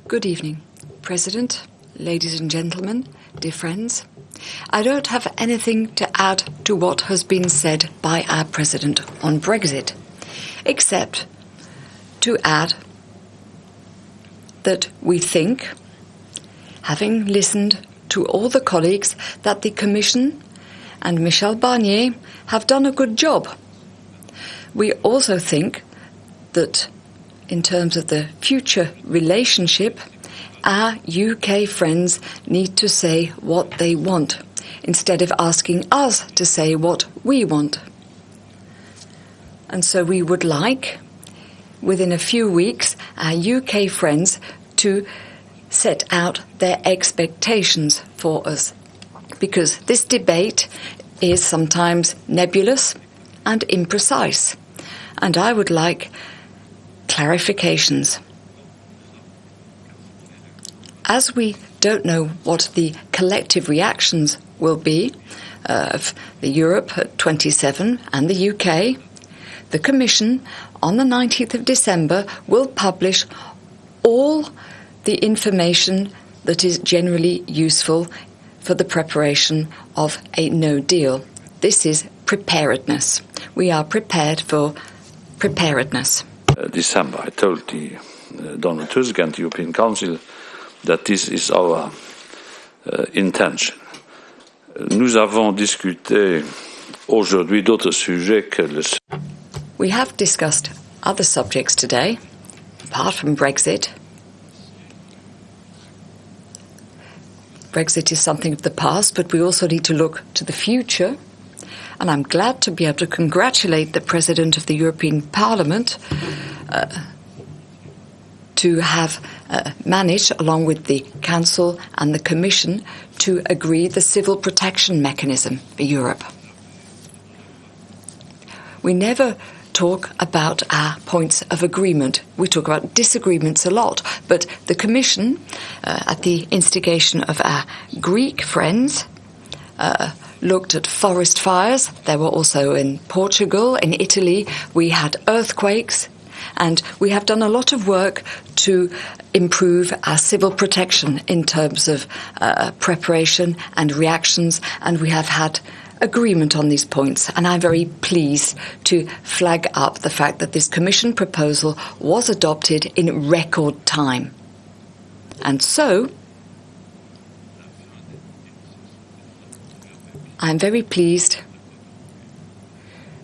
Good evening, President, ladies and gentlemen, dear friends. I don't have anything to add to what has been said by our President on Brexit, except to add that we think, having listened to all the colleagues, that the Commission and Michel Barnier have done a good job. We also think that in terms of the future relationship, our UK friends need to say what they want, instead of asking us to say what we want. And so we would like, within a few weeks, our UK friends to set out their expectations for us, because this debate is sometimes nebulous and imprecise, and I would like clarifications. As we don't know what the collective reactions will be of the Europe at 27 and the UK, the Commission on the 19th of December will publish all the information that is generally useful for the preparation of a no deal. This is preparedness. We are prepared for preparedness. December, I told Donald Tusk and the European Council that this is our intention. Nous avons discuté aujourd'hui d'autres sujets que le... We have discussed other subjects today, apart from Brexit. Brexit is something of the past, but we also need to look to the future. And I'm glad to be able to congratulate the President of the European Parliament to have managed, along with the Council and the Commission, to agree the civil protection mechanism for Europe. We never talk about our points of agreement. We talk about disagreements a lot, but the Commission, at the instigation of our Greek friends, looked at forest fires. There were also in Portugal, in Italy, we had earthquakes, and we have done a lot of work to improve our civil protection in terms of preparation and reactions, and we have had agreement on these points. And I'm very pleased to flag up the fact that this Commission proposal was adopted in record time. And so I'm very pleased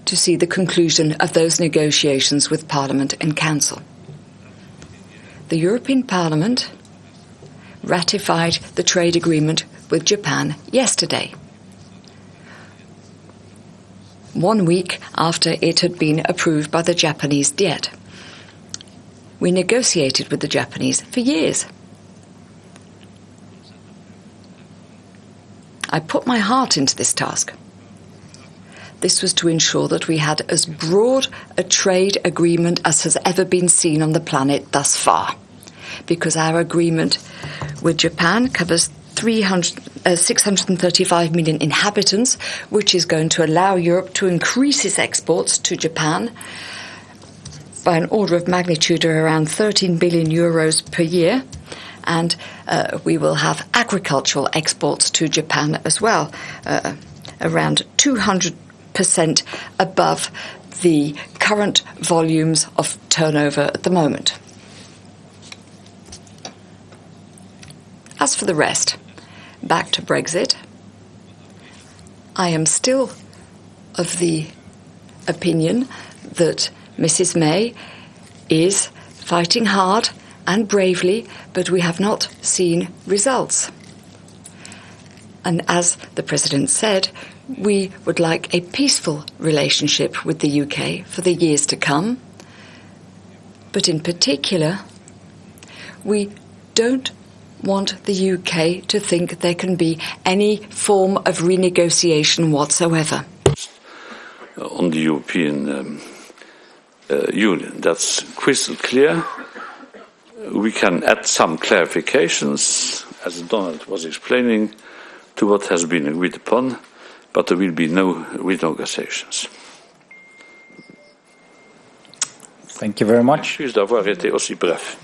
to see the conclusion of those negotiations with Parliament and Council. The European Parliament ratified the trade agreement with Japan yesterday, 1 week after it had been approved by the Japanese Diet. We negotiated with the Japanese for years. I put my heart into this task. This was to ensure that we had as broad a trade agreement as has ever been seen on the planet thus far, because our agreement with Japan covers 635 million inhabitants, which is going to allow Europe to increase its exports to Japan by an order of magnitude of around 13 billion euros per year. And we will have agricultural exports to Japan as well, around 200% above the current volumes of turnover at the moment. As for the rest, back to Brexit, I am still of the opinion that Mrs. May is fighting hard and bravely, but we have not seen results. And as the President said, we would like a peaceful relationship with the UK for the years to come. But in particular, we don't want the UK to think there can be any form of renegotiation whatsoever. On the European Union, that's crystal clear. We can add some clarifications, as Donald was explaining, to what has been agreed upon, but there will be no renegotiations. Thank you very much. Excuse d'avoir été aussi bref.